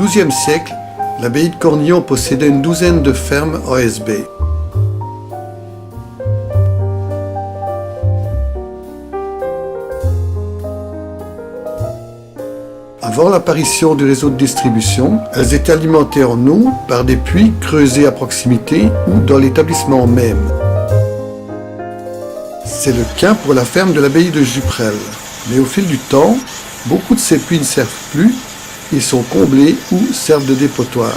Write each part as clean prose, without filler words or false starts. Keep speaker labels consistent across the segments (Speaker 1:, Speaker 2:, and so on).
Speaker 1: XIIe siècle, l'abbaye de Cornillon possédait une douzaine de fermes OSB. Avant l'apparition du réseau de distribution, elles étaient alimentées en eau par des puits creusés à proximité ou dans l'établissement même. C'est le cas pour la ferme de l'abbaye de Juprel. Mais au fil du temps, beaucoup de ces puits ne servent plus, ils sont comblés ou servent de dépotoir.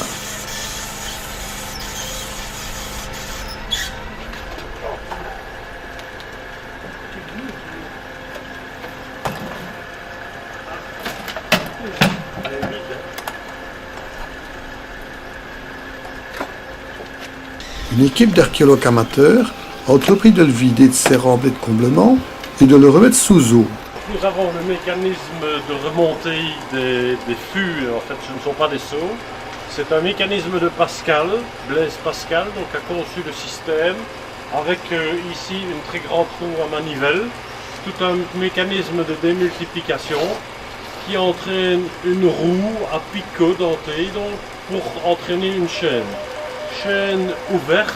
Speaker 1: Une équipe d'archéologues amateurs a entrepris de le vider de ses remblais de comblement et de le remettre sous eau.
Speaker 2: Nous avons le mécanisme de remontée des fûts, en fait ce ne sont pas des seaux. C'est un mécanisme de Pascal, Blaise Pascal, donc a conçu le système avec ici une très grande roue à manivelle, tout un mécanisme de démultiplication qui entraîne une roue à picot denté donc, pour entraîner une chaîne. Chaîne ouverte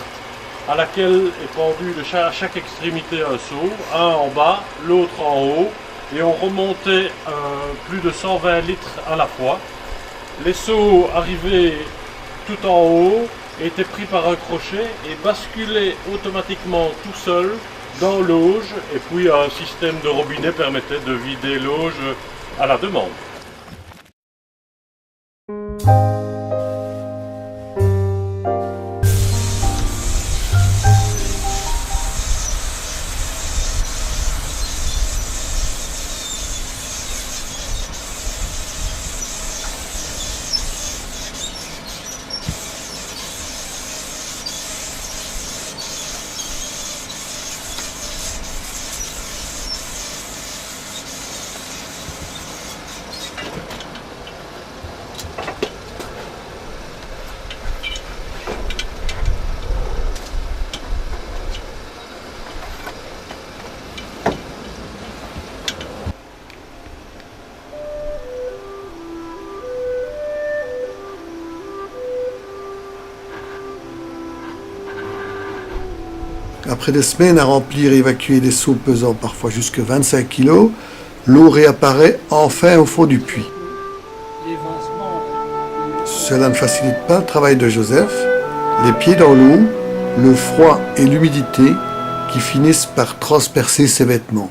Speaker 2: à laquelle est pendu à chaque extrémité un seau, un en bas, l'autre en haut, et on remontait plus de 120 litres à la fois. Les seaux arrivaient tout en haut, étaient pris par un crochet et basculaient automatiquement tout seuls dans l'auge, et puis un système de robinet permettait de vider l'auge à la demande.
Speaker 1: Après des semaines à remplir et évacuer des seaux pesant parfois jusque 25 kg, l'eau réapparaît enfin au fond du puits. Cela ne facilite pas le travail de Joseph, les pieds dans l'eau, le froid et l'humidité qui finissent par transpercer ses vêtements.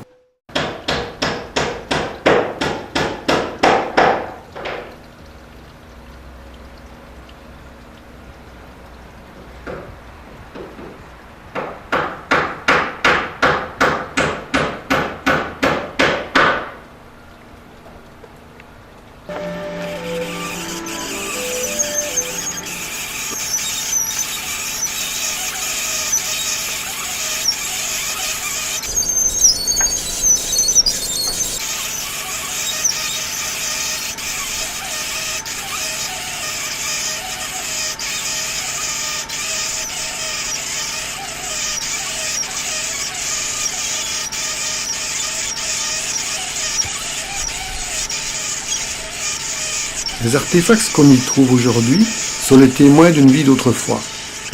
Speaker 1: Les artefacts qu'on y trouve aujourd'hui sont les témoins d'une vie d'autrefois.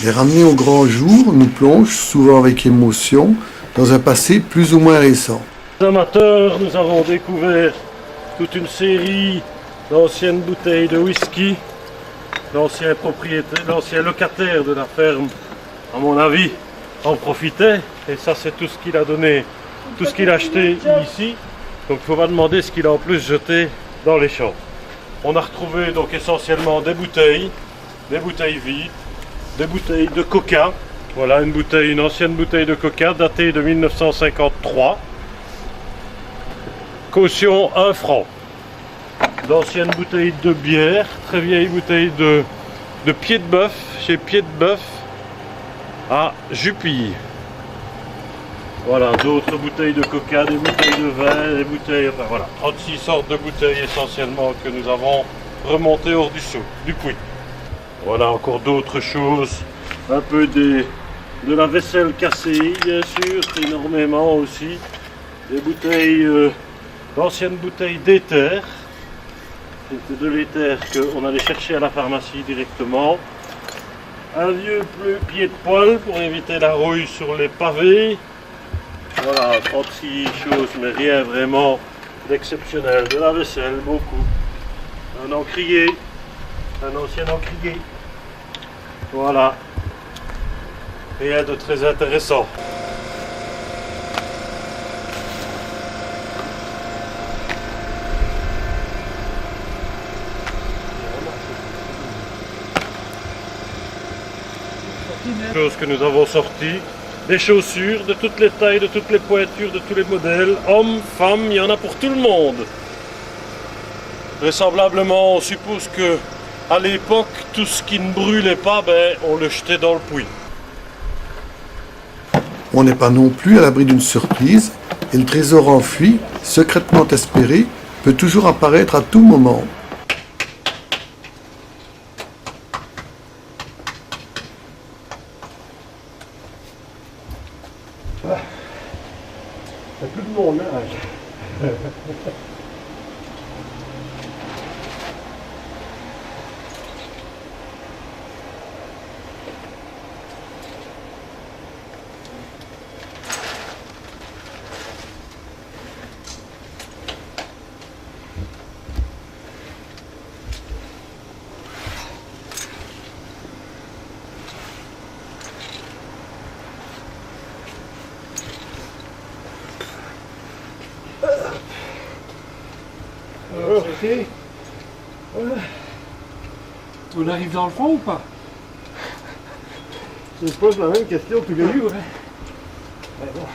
Speaker 1: Les ramener au grand jour nous plonge, souvent avec émotion, dans un passé plus ou moins récent.
Speaker 2: Les amateurs, nous avons découvert toute une série d'anciennes bouteilles de whisky. L'ancien propriétaire, l'ancien locataire de la ferme, à mon avis, en profitait. Et ça, c'est tout ce qu'il a donné, tout ce qu'il a acheté ici. Donc il ne faut pas demander ce qu'il a en plus jeté dans les champs. On a retrouvé donc essentiellement des bouteilles vides, des bouteilles de coca. Voilà une ancienne bouteille de coca datée de 1953. Caution 1 franc. D'anciennes bouteilles de bière, très vieilles bouteilles de pied de bœuf, chez Pied de Bœuf à Jupille. Voilà, d'autres bouteilles de coca, des bouteilles de vin, des bouteilles, enfin voilà, 36 sortes de bouteilles essentiellement que nous avons remontées hors du puits. Voilà encore d'autres choses, un peu de la vaisselle cassée, bien sûr, énormément aussi, des bouteilles, d'anciennes bouteilles d'éther, C'était 2 litres qu'on allait chercher à la pharmacie directement. Un vieux pied de poêle pour éviter la rouille sur les pavés. Voilà, 36 choses, mais rien vraiment d'exceptionnel. De la vaisselle, beaucoup. Un encrier, un ancien encrier. Voilà. Rien de très intéressant. Choses que nous avons sorties, des chaussures de toutes les tailles, de toutes les pointures, de tous les modèles, hommes, femmes, il y en a pour tout le monde. Vraisemblablement, on suppose que à l'époque, tout ce qui ne brûlait pas, on le jetait dans le puits.
Speaker 1: On n'est pas non plus à l'abri d'une surprise, et le trésor enfui, secrètement espéré, peut toujours apparaître à tout moment.
Speaker 2: C'est plus de mon âge.
Speaker 3: Ok. On arrive dans le fond ou pas?
Speaker 2: Je me pose la même question tous les jours. Mais bon.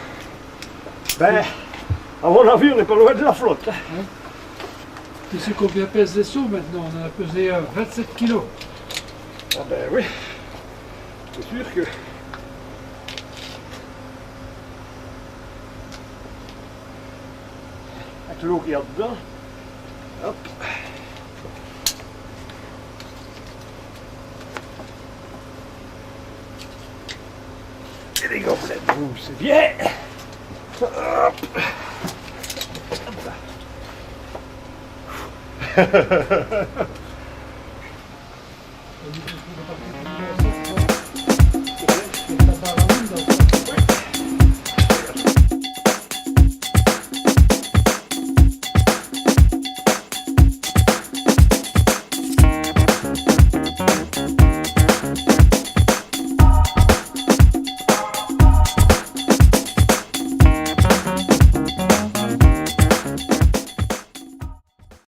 Speaker 2: À mon avis, on n'est pas loin de la flotte.
Speaker 3: Tu sais combien pèse les seaux maintenant? On en a pesé 27 kilos.
Speaker 2: Ah ben oui. C'est sûr que... Avec l'eau qu'il y a dedans. Hop. Et les gobelets de boue, c'est bien. Hop.